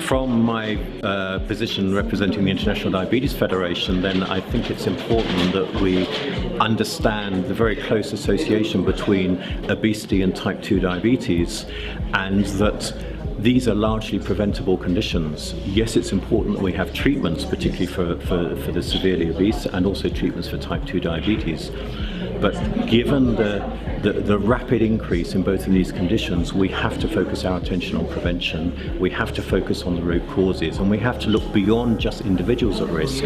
From my position representing the International Diabetes Federation, then I think it's important that we understand the very close association between obesity and type 2 diabetes, and that these are largely preventable conditions. Yes, it's important that we have treatments, particularly for the severely obese, and also treatments for type 2 diabetes. But given the rapid increase in both of these conditions, we have to focus our attention on prevention, we have to focus on the root causes, and we have to look beyond just individuals at risk,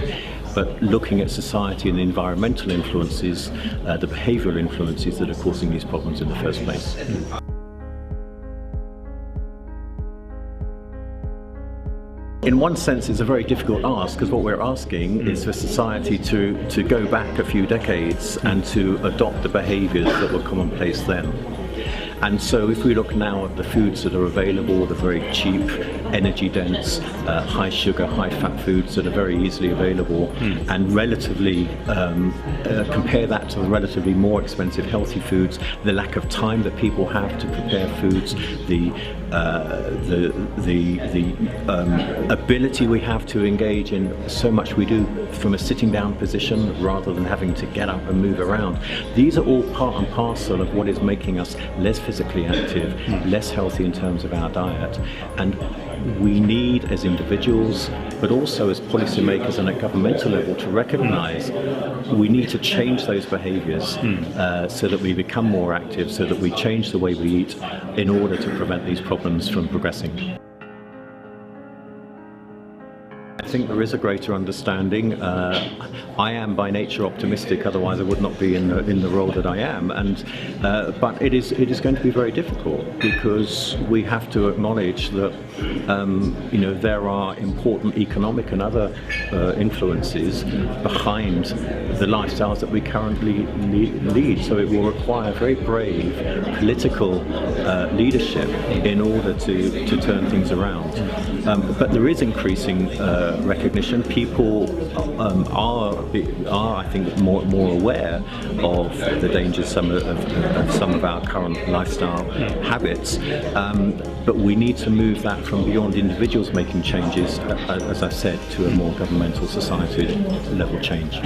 but looking at society and the environmental influences, the behavioural influences that are causing these problems in the first place. In one sense, it's a very difficult ask, because what we're asking is for society to go back a few decades and to adopt the behaviours that were commonplace then. And so if we look now at the foods that are available, the very cheap, energy-dense, high sugar, high fat foods that are very easily available, and relatively compare that to the relatively more expensive healthy foods, the lack of time that people have to prepare foods, the ability we have to engage in so much we do from a sitting down position rather than having to get up and move around. These are all part and parcel of what is making us less physically active, less healthy in terms of our diet. And we need, as individuals, but also as policymakers and at governmental level, to recognise we need to change those behaviours so that we become more active, so that we change the way we eat in order to prevent these problems from progressing. I think there is a greater understanding. I am by nature optimistic, otherwise I would not be in the role that I am. And but it is going to be very difficult, because we have to acknowledge that there are important economic and other influences behind the lifestyles that we currently lead. So it will require very brave political leadership in order to turn things around. But there is increasing recognition. People are, I think, more aware of the dangers of some of our current lifestyle habits, but we need to move that from beyond individuals making changes, as I said, to a more governmental society level change.